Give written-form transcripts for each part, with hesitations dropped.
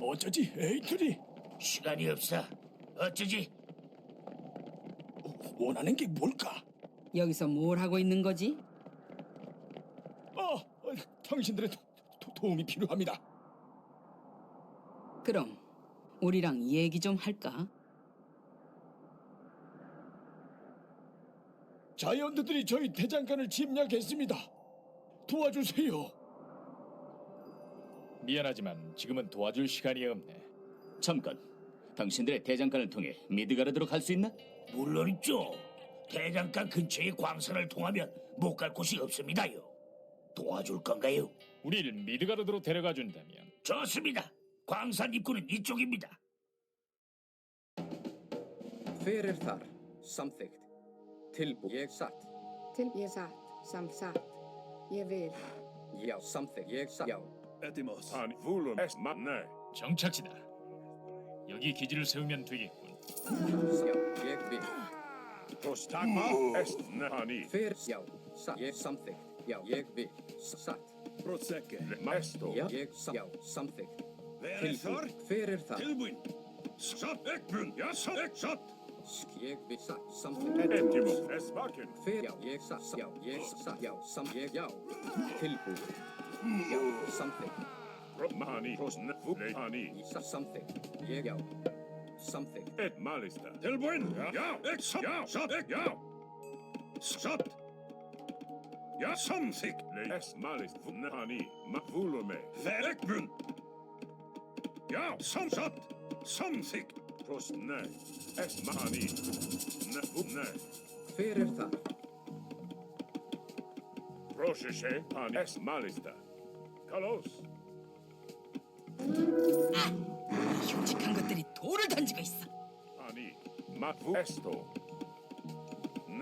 어쩌지, 에이트리? 시간이 없어. 어쩌지? 원하는 게 뭘까? 여기서 뭘 하고 있는 거지? 당신들의 도움이 필요합니다. 그럼 우리랑 얘기 좀 할까? 자이언트들이 저희 대장간을 침략했습니다. 도와주세요. 미안하지만 지금은 도와줄 시간이 없네. 잠깐, 당신들의 대장간을 통해 미드가르드로 갈 수 있나? 물론 있죠. 대장간 근처의 광산을 통하면 못 갈 곳이 없습니다요. 도와줄 건가요? 우리를 미드가르드로 데려가 준다면 좋습니다. 광산 입구는 이쪽입니다. Fyrir þar, samþykkt. Tilbúið, ég satt. Ég satt, satt. Ég vil. Já, samþykkt, ég satt. Já. Etimos. 아니, 불름 에스 맞네. 정착지다. 여기 기지를 세우면 되겠군. Já, ég vil. Prostagma 에스 네 아니. Fyrir, já, satt. Ég samþykkt. Já, ég vil. Satt. Prosecke. 마에스토. Já, ég satt. Já, samþykkt. Fyrir þar. Fyrir þar. Tilbúin. Satt ekbrun. Já, satt ek satt. Ég vil satt. Samþykkt. Ettimos e스 bakken. Fyrir, já, ég satt. Já, ég satt. Já, ég, já. Tilbúið. Já, samþykkt. Mani. Prosne. Fule ani. Samþykkt. Ég, já. Samþykkt. Et malista. Tilbúin. Já, ek satt. Já, satt ek, já. Satt. Ja, samþykkt. Es malist. Fune ani. Ma fulume. Fer ekbrun. Ja, satt. Samþykkt. Prosne. Es mani. Ne. Fyrir þar. Prošeše ani. Es malista. Kalos. 흉측한 것들이 돌을 던지고 있어. Ani. Matvu esto.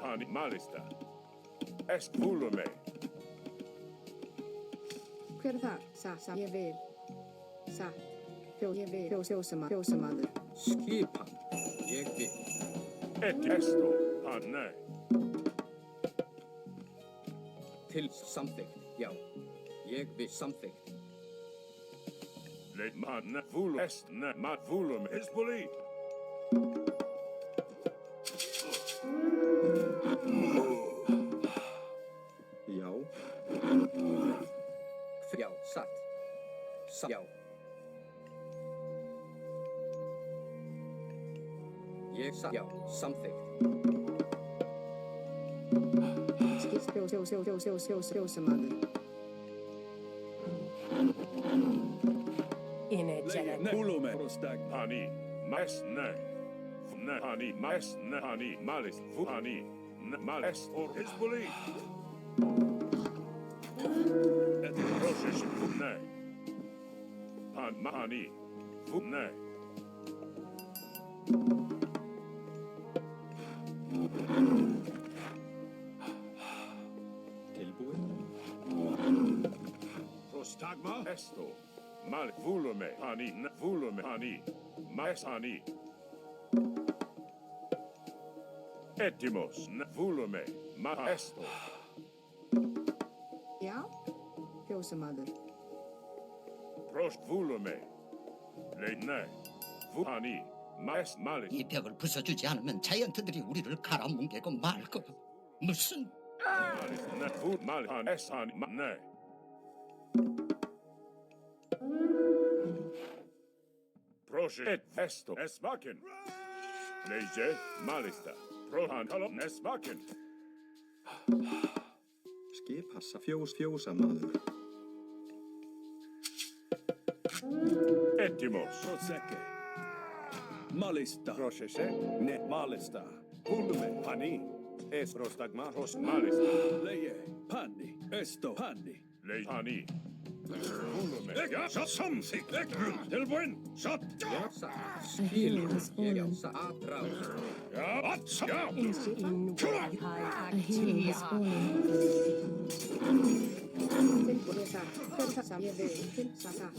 Ani malista. Es fulume. Hver er þar? Satt. Ég vil. Satt. Ég vil. Fjósamaður. Skipan. Ég vil. Et esto. Anne. Til samþykkt. Já. Ég vil samþykkt. Let man fulu est ne mat fulum is poli. Já. Já, satt. Já. Ég satt. Já, samþykkt. Fjósamaður. Fulume. Prostagma. Ani. Mas ne. Ne ani. Mas ne ani. Malis. Fu ani. Ne mal est or is poli. Rošiš. Fu ne. An ma ani. Fu ne. Prostagma esto. Mal fulume ani. Ne fulume ani. Mas ani. Ettimos ne fulume. Ma esto. Já. Fjósamaður. Prost fulume. Le ne. Fu ani. Mas malis. 이 벽을 부숴주지 않으면 자이언트들이 우리를 갈아뭉개고 말 거야. 무슨 Malis ne fu mal an es ani. Ma ne. Proše et esto es bakken. Leje malista. Prohan kalom es bakken. Skipassa. Fjósamaður. Ettimos. Prosecke. Malista. Prošeše. Ne malista. Fulume. Pani. Es prostagma. Prost malista. Leje. Panni. Esto. Panni. Le ani. Fulume. Ja, satt samþykkt. Ekbrun. Tilbúin. Satt. Já, satt. Skilur. Ég, já, satt. Atrás. Ja, att satt. Ja. Tilbúið satt. Hver er það? Ég vil. Til satt.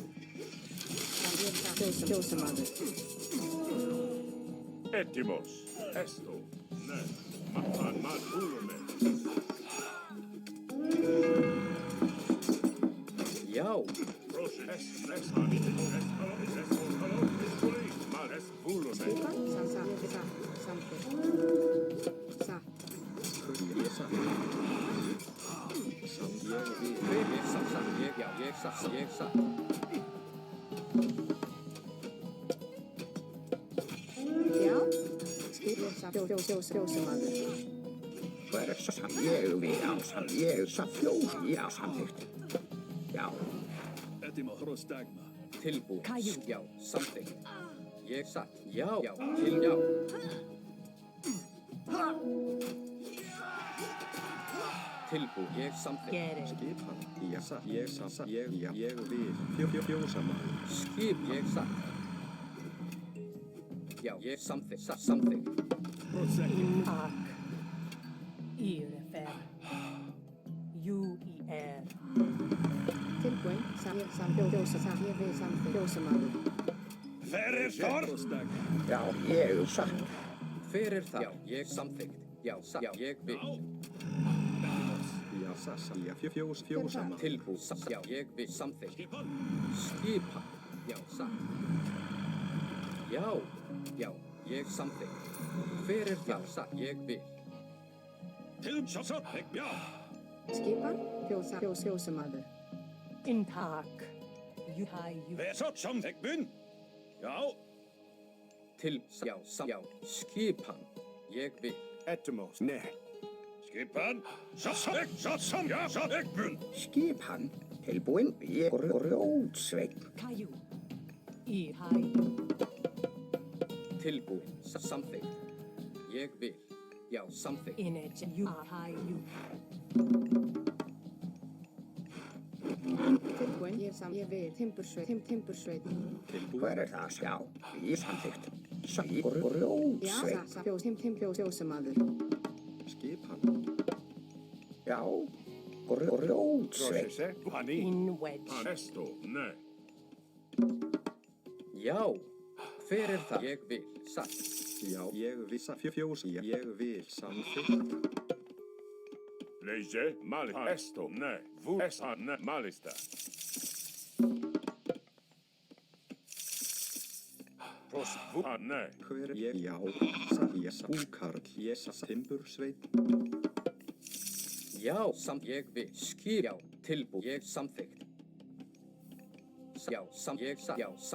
Ég satt. Fjósamaður. Ettimos. Esto. Ne. Man fulume. Já. Proše. Es ani. Es kalom. Es ég satt. Já. Skip ég satt. Fjósamaður. Hver er svo samt ég við á samt ég satt fjós já samþykkt. Já. Etimo Hrostagma. Tilbúin. Já, samþykkt. Ég satt. Já, til já. Tilbúin. Ég samþykkt. Skipan. Ég satt. Ég satt. Ég vil. Fjósamaður. Skip ég satt. Já, ég samþykkt. Samþykkt. Ak. IRFR. UIR. Tilbúin. Ég samt. Fjósamaður. Ég vil samt. Fjósamaður. Fyrir þar. Hrostagma. Já, ég satt. Fyrir það. Já, ég samþykkt. Já, ég vil. Ja, sassa. Ja, fjósamaður. Tilbúin. Já, ég vil samþykkt. Skipan. Já, satt. Já, ég samþykkt. Fyrir það. Satt, ég vil. Tilbúin. Já. Skipan. Fjósamaður. Intak. Juhaju. Vær så samþykkt. Já. Já, skipan. Ég vil. Etimos. Ne. Skipan. Já, samþykkt. Skipan. Tilbúin. Ég grjótsveinn. Kaju. IHaju. Tilbúin. Samþykkt. Ég vil. Já, samþykkt. Energy. UHaju. Tilbúin. Ég vil. Timbursveit. Hver er það? Já, ég samþykkt. Já. Grjótsveinn. Fjósamaður. Skipan. Já, grjótsveinn. Rosese. Pani. In wedge. Esto. Ne. Já, hver er það? Ég vil. Satt. Já, ég vil. Fjós. Ég vil. Samþykkt. Leje. Malista. Esto. Ne. Vu. Esa. Ne. Malista. Pros. Vu. Ne. Hver er ég? Já. Ég búkarl. Ég timbursveit. Já, ég vil. Skip. Já, tilbúin. Ég samþykkt. Já,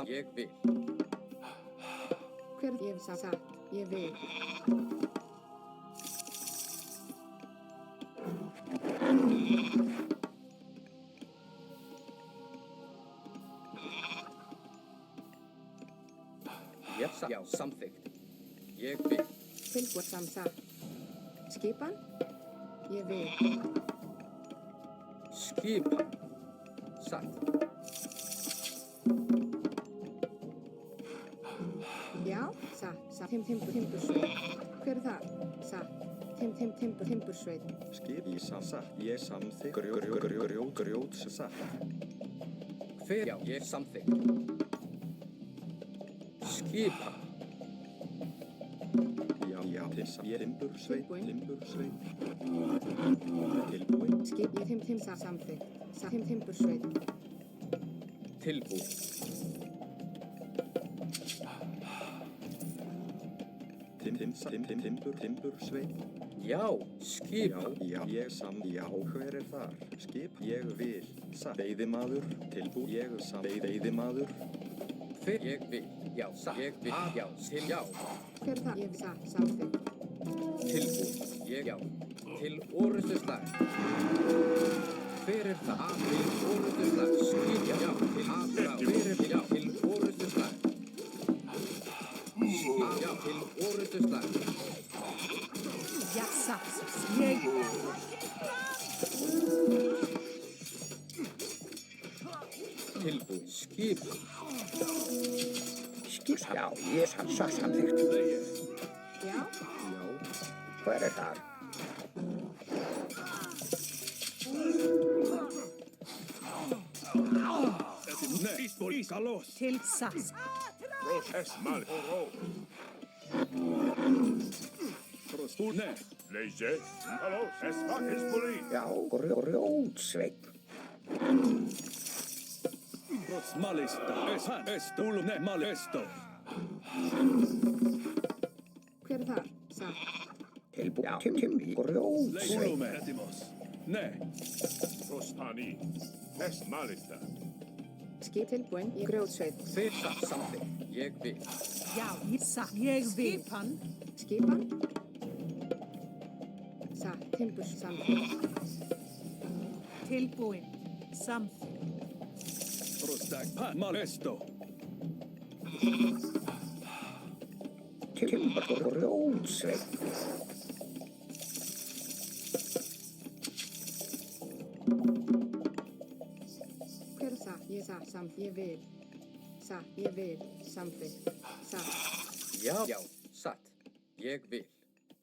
ég vil. Hver ég satt. Ég vil. Já, samþykkt. Ég vil. Tilbúin. Satt. Skipan. Ég vil. Skipan. Satt. Já. Satt. Timbursveit. Hver er það? Satt. Timbursveit. Skip. Ég satt. Ég samþykkt. Grjóts. Satt. Hver? Já, ég samþykkt. Skipan. Já, ég timbursveit. Tilbúin. Timbursveit. Tilbúin. Skip. Ég samþykkt. Satt. Timbursveit. Tilbúin. Timbursveit. Já, skipan. Já, já, hver er þar? Skip, ég vil. Satt. Veiðimaður. Tilbúin. Ég satt. Veiðimaður. Hver? Ég vil. Já, ég vil. Já, já. Hver er það? Ég satt. Samþykkt. Tilbúin. Já. Til orustuslag. Hver er það? Til orustuslag. Skip. Já, til aðra. Hver er það? Já, til orustuslag. Já, til orustuslag. Ja, satt. Jeg. Tilbúin. Skip. Skip. Já, ég samþykkt. Já. Hver er það? Til sass. Pros. Es. Mal. Oro. Ne. Leje. Hallo. Es. Fakis poli. Já, grjótsveinn. Malista. Esto. Ne. Malesto. Hver er það? Satt. Tilbúin. Já, grjótsveinn. Volume. Etimos. Ne. Prostani. Es. Malista. Skip tilbúin í grjótsveit. Hver satt samþykkt? Ég vil. Já, ég vil. Skipan. Skipan. Satt timburs samþykkt. Tilbúin. Samþykkt. Prostak Malesto. Grjótsveit. Hver er satt? Ég satt samþykkt. Ég vil. Satt. Ég vil. Samþykkt. Satt. Já, satt. Ég vil.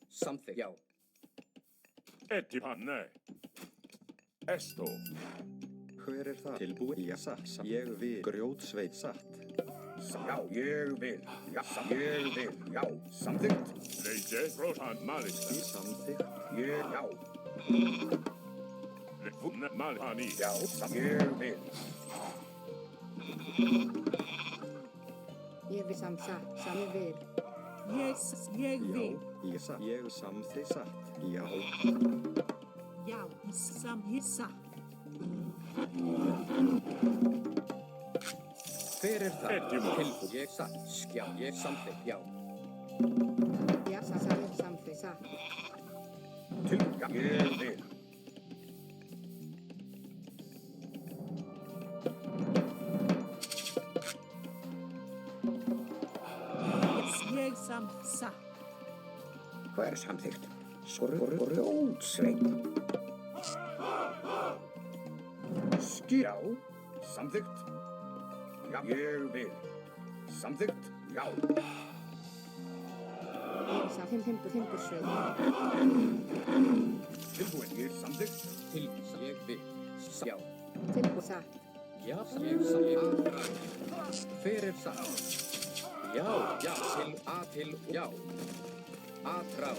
Samþykkt. Já. Etipanne. Esto. Hver er það? Tilbúið. Já, satt. Ég vil. Grjótsveit satt. Já, ég vil. Já, ég vil. Já, samþykkt. Leite Rosan Malista. Samþykkt. Ég, já. Funne Malhani. Já, ég vil. Ég vil satt. Ég vil. Ég vil. Ég satt. Ég samþykkt satt. Já. Já, ég satt. Hver er það? Edimos. Tilbúið. Ég satt. Skjá. Ég samþykkt. Já. Já, satt. Ég samþykkt. Satt. Já, ég vil. Ég satt. Hver er samþykkt? Grjótsveit. Já, samþykkt. Já, ég vil. Samþykkt. Já. Ég satt timbursveit. Tilbúin. Ég samþykkt. Tilbúið. Ég vil. Já. Tilbúið satt. Já, ég samþykkt. Hver er satt? Já, já. Atrá.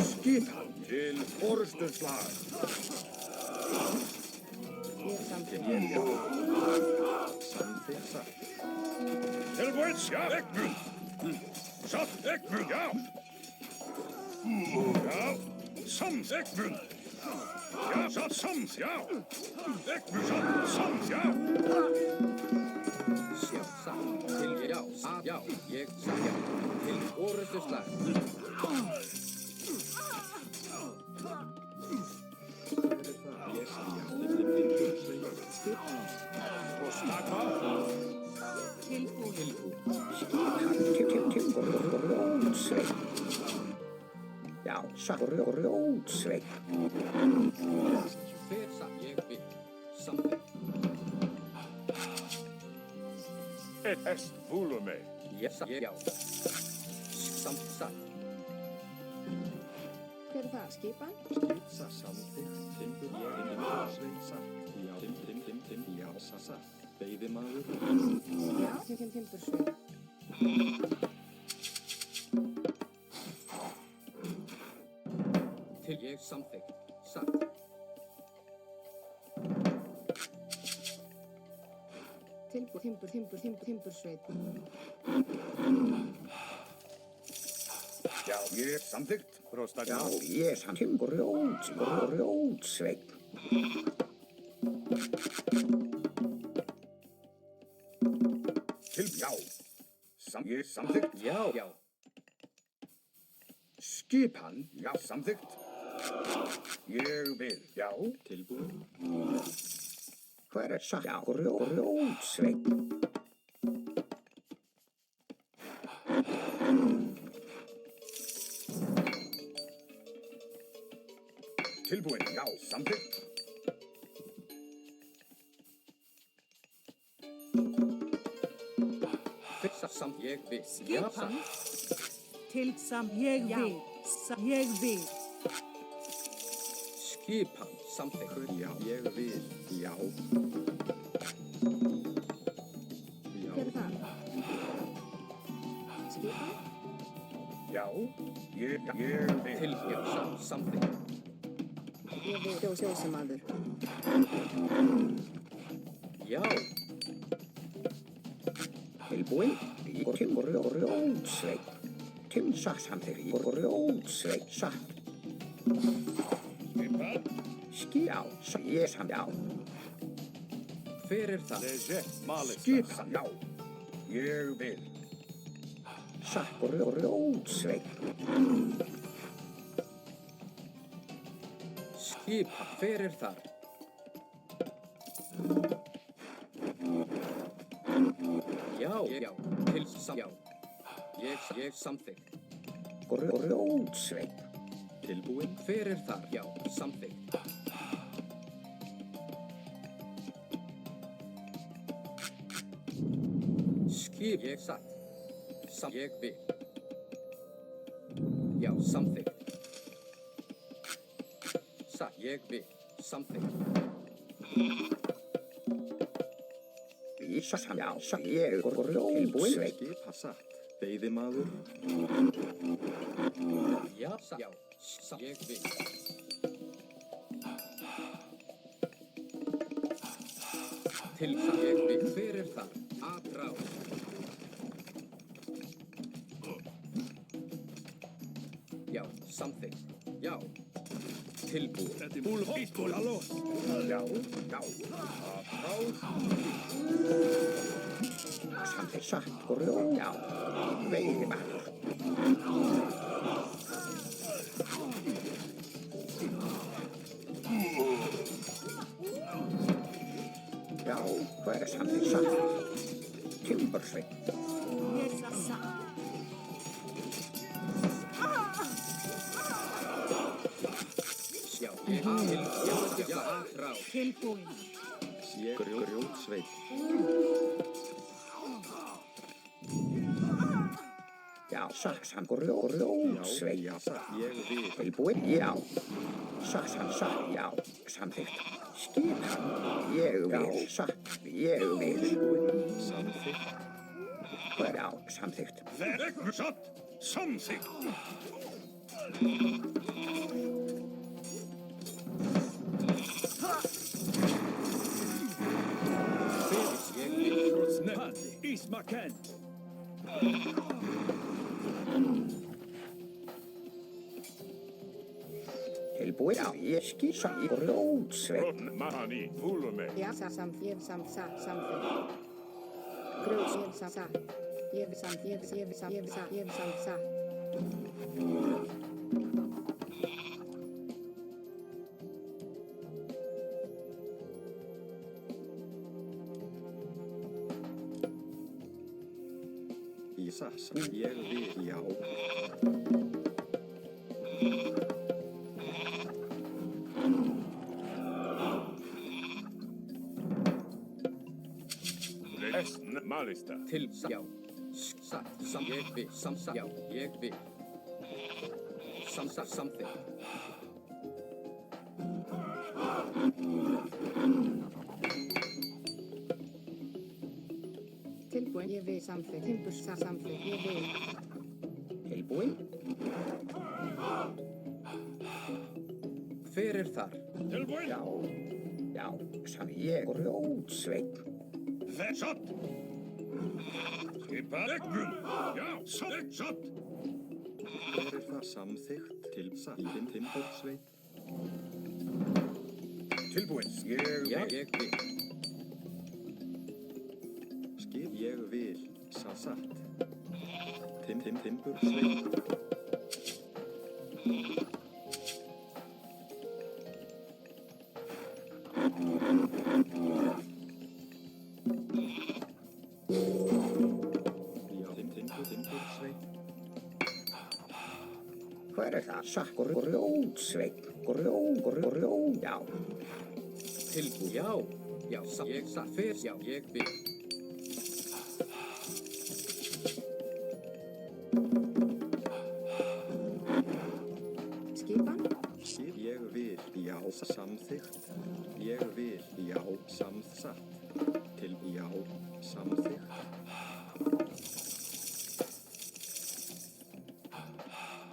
Skipan til forustuslag. Ég samþykkt. Samþykkt satt. Tilbúin. Já, Egmund. Satt Egmund. Já. Já, samt Egmund. Ja, satt samt. Já. Egmund samt. Já. Já, satt. Til já. Já, ég satt. Já. Til orustuslag. Ég samþykkt. Tilbúin. Grjótsveit. Já, satt. Grjótsveit. Hver satt? Ég vil. Samþykkt. Et est volume. Ég satt. Já. Satt. Hver er það? Skipan? Skip satt. Samþykkt. Timbur. Ég grjótsveit satt. Já. Tim. Já, satt. Veiðimaður. Já, timbursveit. Til ég samþykkt. Satt. Timbursveit. Já, ég samþykkt. Prostak. Já, ég samþykkt. Grjótsveit. Til já. Ég samþykkt. Já. Skipan. Já, samþykkt. Ég vil. Já. Tilbúið. Hver er satt? Já, grjótsveit. Tilbúin. Já, samþykkt. Fyrsta samt ég vil. Skipan. Til ég vil. Ég vil. Skipan. Samþykkt. Já, ég vil. Já. Hver er það? Skipan? Já. Ég vil. Til já. Samþykkt. Ég vil sjósemaður. Já. Tilbúin. Grjótsveit. Tim satt samþykkt. Grjótsveit satt. Skipan. Já, ég samþykkt. Já. Hver er það? Leje, Malista. Skipa, já. Ég vil. Satt og rjótsveik. Skipa, hver er þar? Já, já, já. Ég samþykkt. Rjótsveik. Tilbúin. Hver er þar? Já, samþykkt. Skip, ég satt. Ég vil. Já, samþykkt. Satt, ég vil. Samþykkt. Já, ég tilbúin. Skipa satt. Veiðimaður. Já, ég vil. Til það ég vil. Hver er það? Atrás. Já, samþykkt. Já. Tilbúið. Þetta er múl hýtból, halló. Já, já. Atrás. Samþykkt satt og rjó. Já. Veiðimaður. Já, hvað er samþykkt satt? Timbursveit. Já, já, atrás. Tilbúin. Sé grjótsveit. Já, satt grjótsveit. Já, satt. Ég vil. Tilbúin, já. Satt, já. Samþykkt. Skipan, ég vil. Satt, ég vil. Samþykkt. Já, samþykkt. Verk satt. Samþykkt. Ég vil. Rosnehandi, Ismaken. Tilbúin, já, ég skipan grjótsveit. Mahani, Vulume. Ja, sam, samþykkt. Grjóts, sa. Ég sa. Ísa, ég vil. Já. Malista. Til, já. Satt, ég vil. Já, ég vil. Samþykkt. Tilbúin. Ég vil samþykkt. Timbursa samþykkt. Ég vil. Tilbúin. Hver er þar? Tilbúin. Já, ég grjótsveit. Satt. Skipa reglum. Já, satt. Hver er það? Samþykkt. Til satt. Timbursveit. Tilbúin. Já, ég vil. Skip, ég vil. Satt. Timbursveit. Timbursveit. Hver er það? Satt grjótsveit. Já. Tilbúin, já. Já, ég satt fyrst. Já, ég vil. Skipan. Skip, ég vil. Já, samþykkt. Ég vil. Já, samþykkt. Til, já, samþykkt.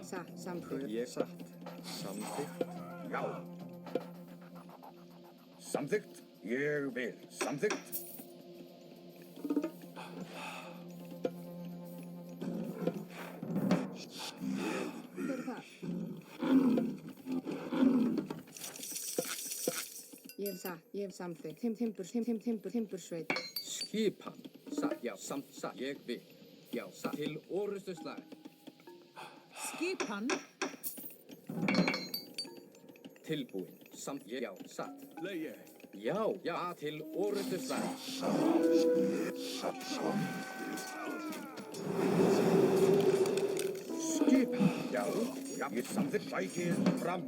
Sa, samþykkt. Ég satt. Samþykkt. Já. Samþykkt. Ég vil. Samþykkt. Hver er það? Ég Sa, ég samþykkt. Timbursveit. Skipan. Sa, já, sa, ég vil. Já, sa, til orustuslag. Skipan. Tilbúin. Já, satt. Leie. Já, til orustuslag. Skipan. Já, ég samþykkt sækið fram.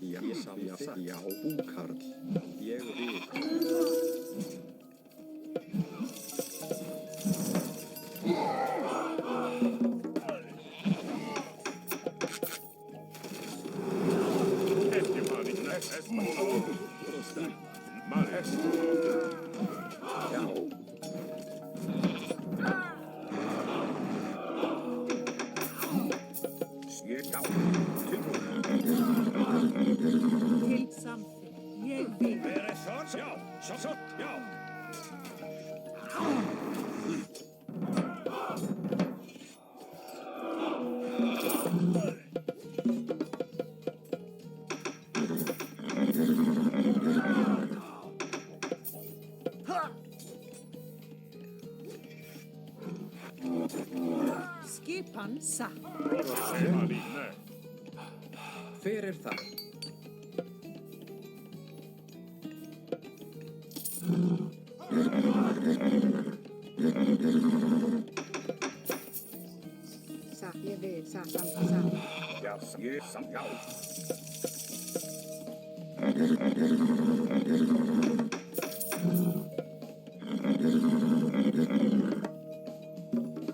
Já, samþykkt. Já, búkarl. Ég vil. Til samþykkt. Ég vil. Verið svo. Já, svo, já. Skipan satt. Hver er það? Sa, ég vil. Sa. Já, ég já.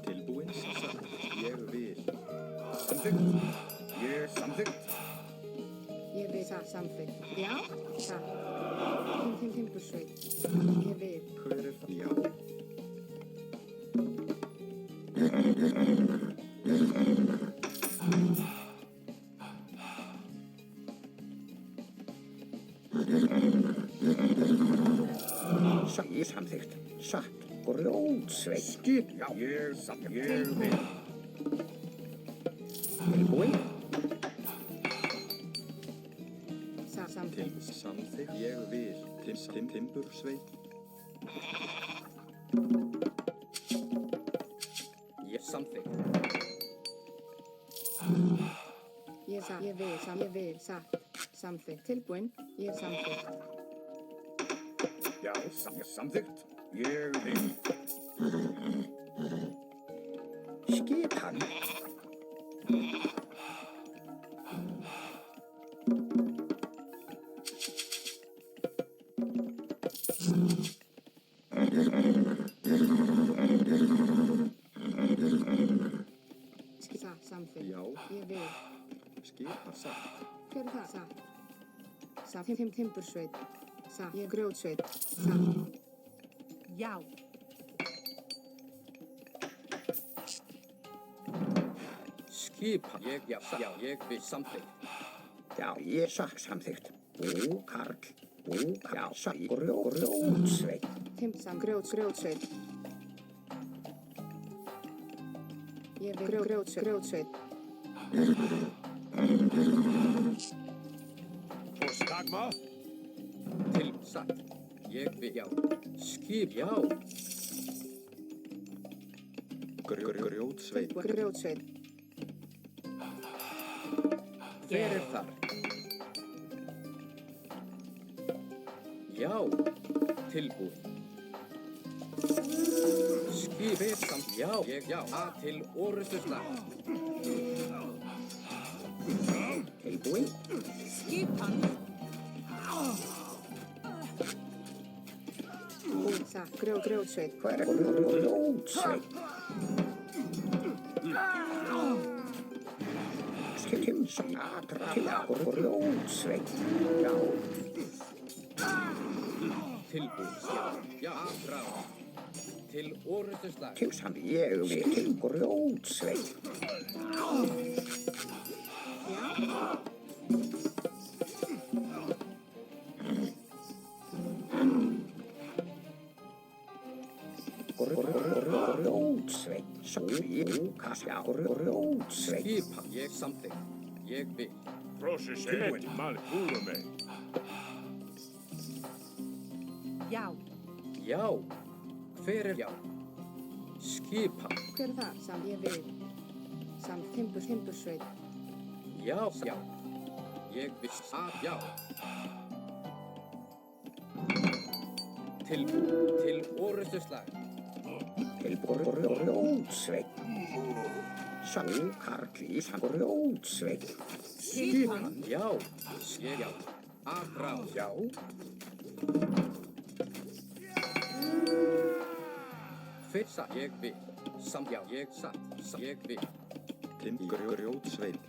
Tilbúin. Satt. Ég vil. Samþykkt. Ég samþykkt. Ég vil. Sa, samþykkt. Já, sa. Timbursveit. Ég vil. Hver er það? Já. Ég samþykkt. Satt. Grjótsveit. Skip. Já, ég samþykkt. Ég vil. Tilbúin. Sa, samþykkt. Samþykkt. Ég vil. Timbursveit. Ég samþykkt. Ég vil. Sa. Samþykkt. Tilbúin. Ég samþykkt. Já, samþykkt. Ég vil. Skipan. Sa, samþykkt. Já. Ég vil. Skipan. Satt. Hver er það? Sa. Sa, timbursveit. Sa, ég grjótsveit. Sa. Já. Skipan. Já, ég vil samþykkt. Já, ég samþykkt. Búkarl. Já, grjótsveit. Grjótsveit. Ég vil. Grjótsveit. Og skagma. Til satt. Ég vil. Já. Skip. Já. Grjótsveit. Grjótsveit. Hver er þar? Já. Tilbúin. Skip samt. Já. Já. Til orustuslag. Tilbúin. Skipan. Sa, grjótsveit. Hver er grjótsveit? Skilum satra til grjótsveit. Já. Tilbúin. Já. Frá. Til orustuslag. Til sam ég vil til grjótsveit. Grjótsveit. Svo ég kassa grjótsveit. Skipan. Ég samþykkt. Ég vil. Processetti malvulume. Já. Já. Hver er já? Skipan. Hver er það? Sam ég vil. Sam timbursveit. Já, já. Ég viss að já. Til orrustuslag. Til grjótsveit. Sangu karli sangu grjótsveit. Skipan. Já. Ég já. Aðrá. Já. Fyrsta ég vil. Já, ég satt. Ég vil. Til grjótsveit.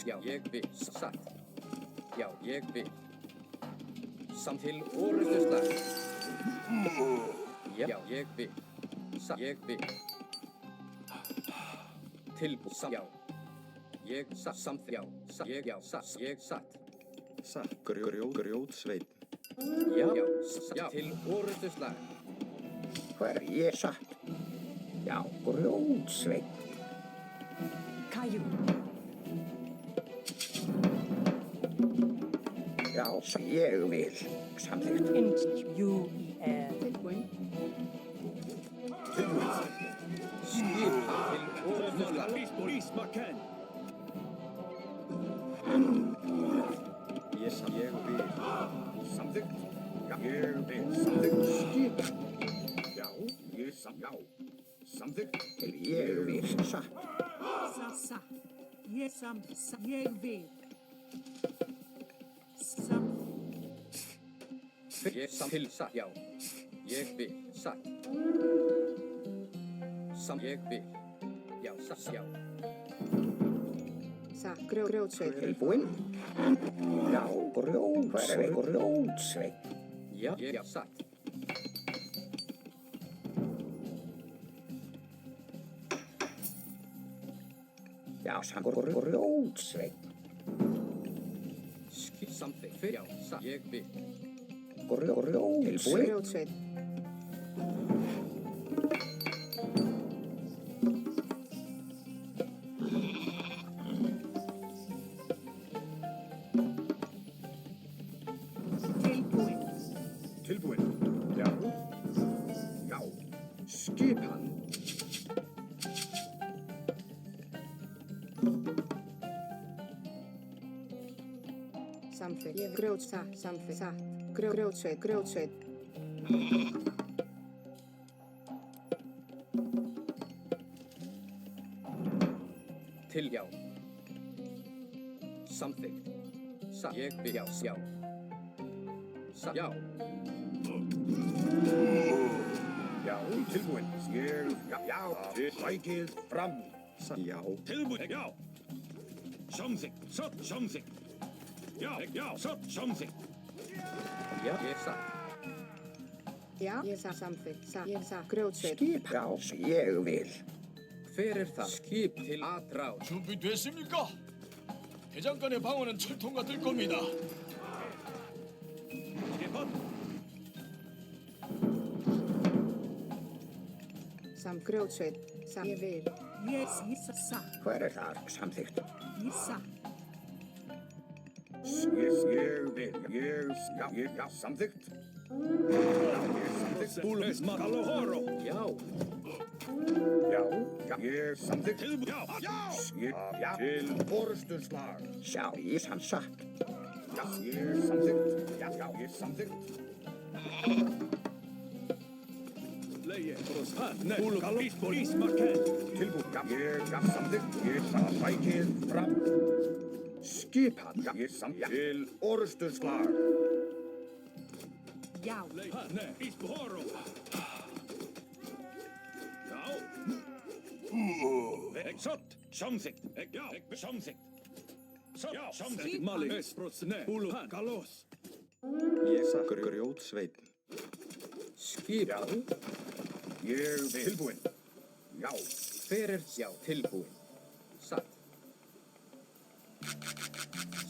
Já, ég vil. Satt. Já, ég vil. Til orrustuslag. Já, ég vil. Satt. Ég vil. Til já. Ég satt. Samt já. Ég já. Satt. Ég satt. Satt. Grjótsveit. Já. Já. Til orrustuslag. Hver ég satt? Já, grjótsveit. Kaju. Já, ég vil. Samþykkt. Tilbúin. Skipa til orrustuslag. Ismaken. Ég vil. Samþykkt. Já, ég vil. Samþykkt. Skipa. Já, ég já. Samþykkt. Til ég vil satt. Sa. Ég vil. Sam. Ég til satt. Já. Ég vil. Satt. Ég vil. Já, satt. Já. Sa grjótsveit. Tilbúin. Já, grjótsveit. Já, já, satt. Já, sangu grjótsveit. Samþykkt. Fyrir já, satt. Ég vil. Tilbúin. Grjótsveit. Tilbúin. Já. Já. Skipan. Samþykkt. Samþykkt. Satt. Grjótsveit. Til já. Samþykkt. Satt. Ég vil. Já, já. Satt. Já. Já, tilbúin. Ég, já. Sækið fram. Já. Tilbúin. Já. Samþykkt. Satt. Samþykkt. Já. Satt. Samþykkt. Já, ég satt. Já. Ég sa samþykkt. Ég sa grjótsveit. Já, ég vil. Hver er það? Skip til 아트라우. 준비됐습니까? 대장간의 방어는 철통가 뜰 겁니다. Sam grjótsveit. Sa ég vil. Sa. Hver er það? Samþykkt. Sa. Ég vil. Já, samþykkt. Bules Macalohoro. Já. Já, ég samþykkt. Tilbúin. Já. Til orrustuslag. Já, ég satt. Já, ég samþykkt. Já, ég samþykkt. Leie. Broshan. Bulu. Ismaken. Tilbúin. Já, ég samþykkt. Ég sækið fram. Skipan. Já, ég samþykkt. Til orrustuslag. Já. Isboro. Já. Satt. Samþykkt. Já. Samþykkt. Satt. Já. Samþykkt. Mali. Esprotsne. Bulu. Galos. Ég sa grjótsveit. Skipan. Ég vil. Tilbúin. Já. Hver er já tilbúin? Satt.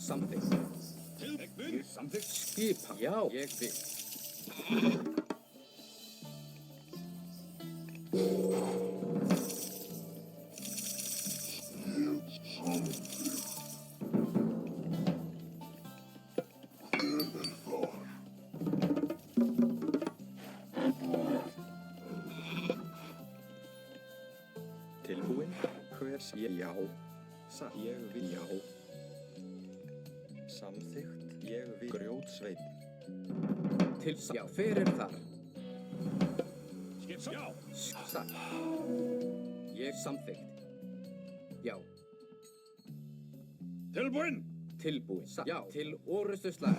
Samþykkt. Ég samþykkt. Skipan. Já, ég vil. Já. Satt. Ég vil. Já. Samþykkt. Ég vil. Grjótsveit. Til já, fyrir þar. Skip. Já. Satt. Ég samþykkt. Já. Tilbúinn. Tilbúin. Satt. Já. Til orustu slag.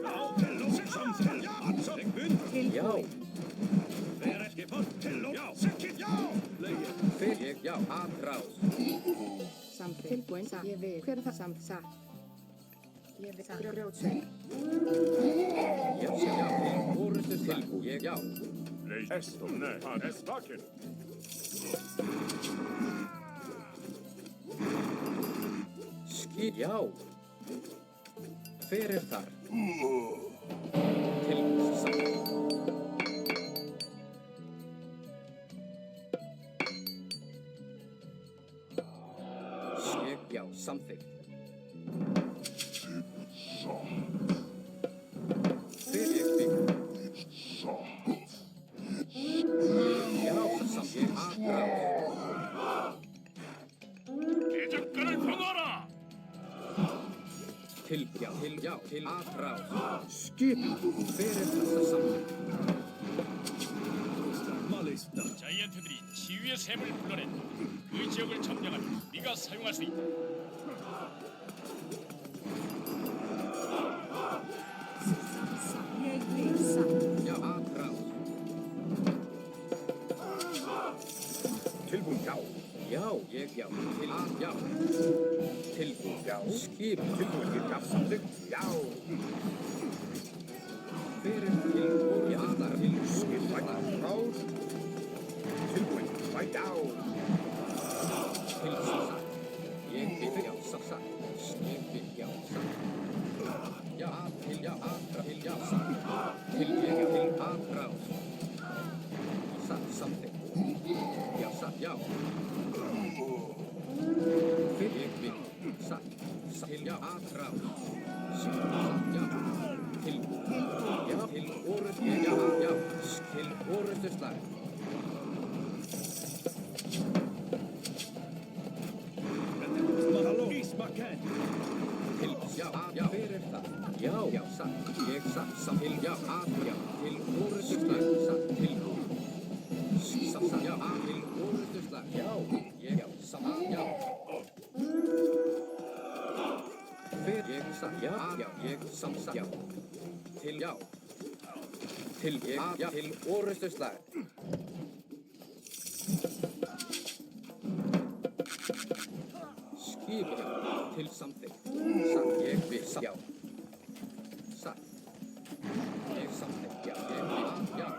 Já. Til samþykkt. Já. Tilbúinn. Já. Vera skipað. Til já. Sikkert. Já. Leigja. Fyrir já. Atrás. Samþykkt. Tilbúin. Satt. Ég vil. Hver er það? Satt. Ég vil. Grjótsveit. Já. Já. Til orustu slag. Ég já. Leis. Estomne. Han estaken. Skip. Já. Fyrir þar. Til satt. Skip. Já. Samþykkt. Fyrir bygg. Já. Samþykkt. Atrás. 대장간을 평하라. Til atrás. Skip. Fyrir þessa samþykkt. 말레이스다. 자이언트들이 치유의 샘을 불러낸다. 그 지역을 점령하면 네가 사용할 수 있다. 야, 아트라우스. Tilbúinn. Já. Já, ég já. Til já. Tilbúin. Já. Skip. Tilbúinn. Já. Samþykkt. Já. Fyrir til og já. Til Skip. Rás. Tilbúinn. Já. Til sassa. Ég fyrir já. Sassa. Skip. Já. Sassa. Já. Til já. Atra. Til já. Sassa. Til ég já. Til atrás. Satt. Samþykkt. Já. Satt. Já. Fyrir ég vil. Satt. Til já. Atrás. Satt. Já. Tilbúin. Já. Til orustu. Já. Já. Til orustu slag. Hallå. Isbacken. Til já. Já. Fyrir það. Já. Já. Satt. Ég satt. Satt. Til já. Já. Til orustu slag. Satt. Tilbúin. Satt. Já. Til orustu slag. Já. Ég já. Satt. Já. Fyrir ég satt. Já. Já. Ég satt. Já. Til já. Til ég já. Til orustu slag. Skip já. Til samþykkt. Satt. Ég vil. Satt. Já. Satt. Ég samþykkt. Já. Ég vil. Já.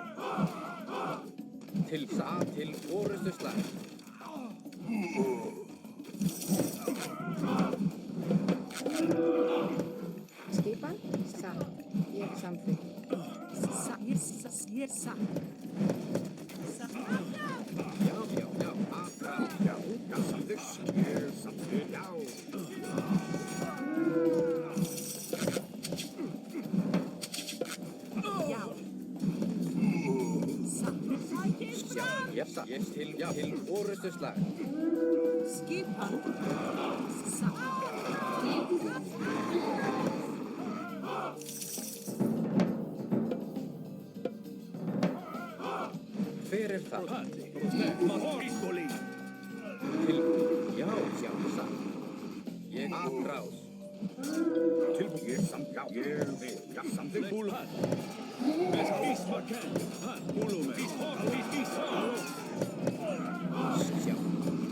Til satt. Til orustu slag. Skipan. Satt. Ég samþykkt. Satt. Já. Já. Já. Atrás. Já. Já. Samþykkt. Ég samþykkt. Já. Já. Já. Satt. Ég til já. Til orustu slag. Fyrir það. Iskoli. Tilbúin. Já. Já. Satt. Ég atrás. Tilbúinn. Ég samþykkt. Já. Ég vil. Já. Samþykkt. Bulhan. Isbacken. Bulume. Ishal. Já.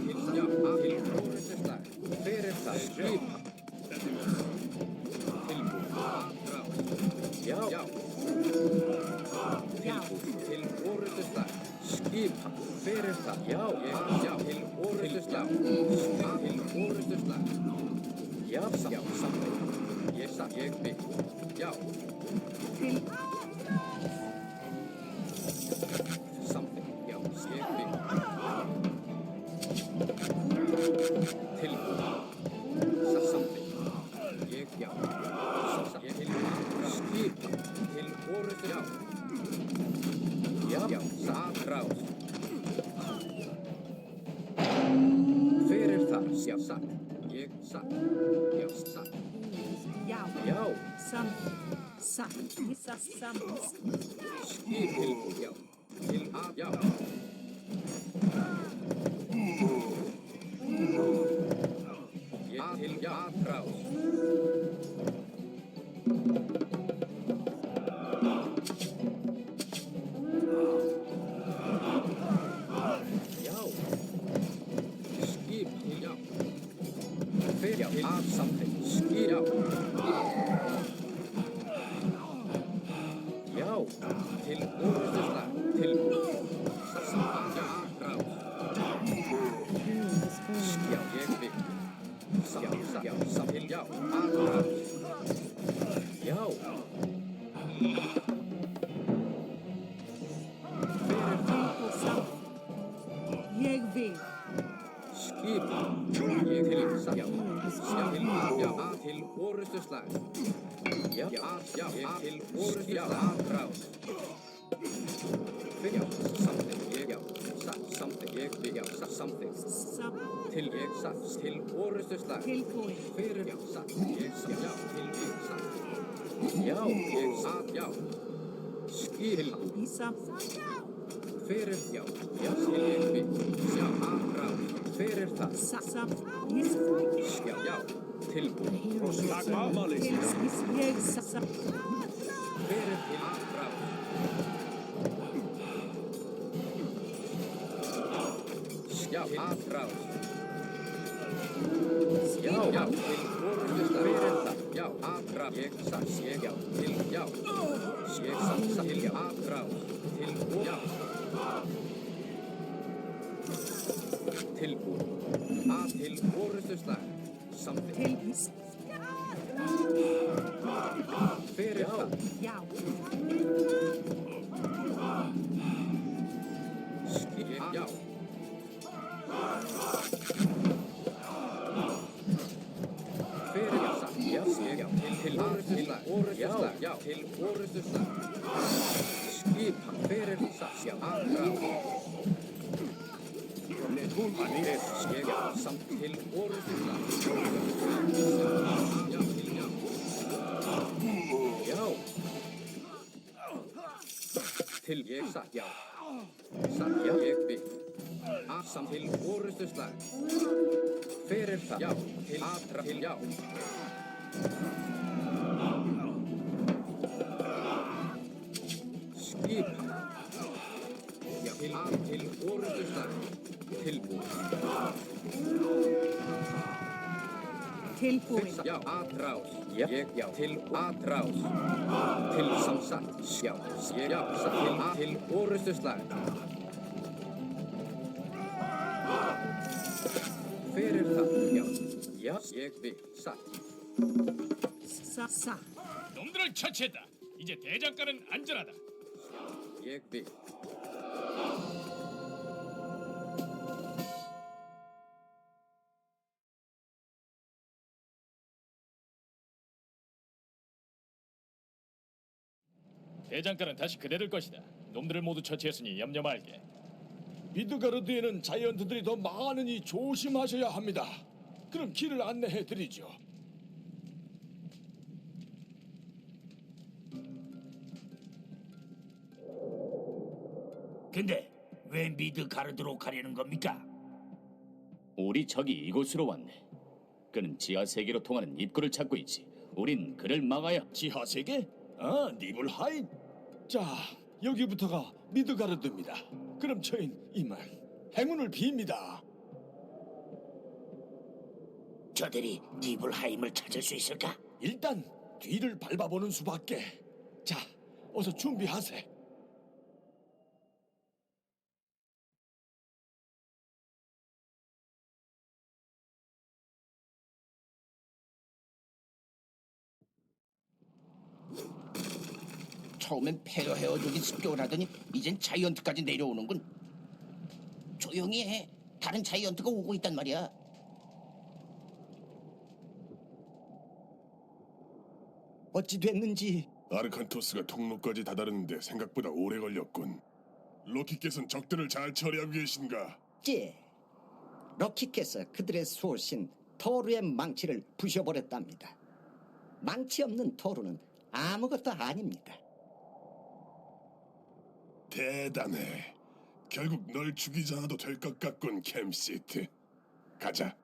Til já. Til orustu slag. Fyrir það. Skipa. Tilbúin. Atrás. Já. Já. Tilbúin. Til orustu slag. Skipa. Fyrir það. Já. Ég já. Til orustu slag. Til orustu slag. Já. Já. Samþykkt. Ég satt. Ég vil. Já. Samþykkt. Já. Ég vil. Tilbúin. Samþykkt. Ég já. Ég til skipa. Til orustu já. Já. Já. Atrás. Fyrir Ja, satt. Jag satt. Ja, satt. 야오 Ja. 쌈싸 쌈 Skip till ja. Till a ja. Ja, till ja, raus. Ja. Skip till ja. Fel ja, till a something. Skip ja. Ja, till orðstusla, til ja, raus. Já, ég vil. Til já, raus. Já. ég vil Skip. Ég til já. Já, til orðstusla. Ja, til orðstusla, raus. Já, something, ég, já, something, ég, já, something. 쌈 Til ég, til orðstusla. tilbúin Fyrir, já, ég, já, til ég, já, ég, já. Skil, 이쌈 fyrir, já, til ég, já, ráð. Fyrir það, 쌈 já, tilbúin. Slagma Malis. ég 쌈 Fyrir til ráð. Já, ráð. Já, til orðstusla. Fyrir það, já, ráð. Ég, já, til, já. Ég, til, já, ráð. Til, já. Tilbúin. Til orðstusla. Samþykkt. Fyrir það. já Já. Fyrir já, til orðstusla. Já, til orðstusla. Skipa fyrir það. Já, ráð. Já, samt til orðstusla. Já, til já. Já. Til ég satt, já. Satt, já, ég vil. Samt til orðstusla. Fyrir það, já. Til aðra, til já. Skipa. Já, til orðstusla. Tilbúin. tilbúin Já, aðrás. Já, til aðrás. Til samsatt. Já, til orðstusla. Fyrir það, já. Já, ég vil. Satt. 쌈 놈들을 처치했다. 이제 대장간은 안전하다. ég vil. 대장간은 다시 그대들 것이다. 놈들을 모두 처치했으니 염려 말게. 미드가르드에는 자이언트들이 더 많으니 조심하셔야 합니다. 그럼 길을 안내해 드리죠. 근데 왜 미드가르드로 가려는 겁니까? 우리 적이 이곳으로 왔네. 그는 지하 세계로 통하는 입구를 찾고 있지. 우린 그를 막아야. 지하 세계? 아, 니블하임. 자, 여기부터가 미드가르드입니다. 그럼 저흰 이만 행운을 빕니다. 저들이 니블하임을 찾을 수 있을까? 일단 뒤를 밟아보는 수밖에. 자, 어서 준비하세. 처음엔 페어헤어족이 습격을 하더니 이젠 자이언트까지 내려오는군. 조용히 해. 다른 자이언트가 오고 있단 말이야. 어찌 됐는지. 아르칸토스가 통로까지 다다르는데 생각보다 오래 걸렸군. 로키께서는 적들을 잘 처리하고 계신가? 쟤 럭키께서 그들의 수호신 토르의 망치를 부셔버렸답니다. 망치 없는 토르는 아무것도 아닙니다. 대단해. 결국 널 죽이지 않아도 될 것 같군, 캠시트. 가자.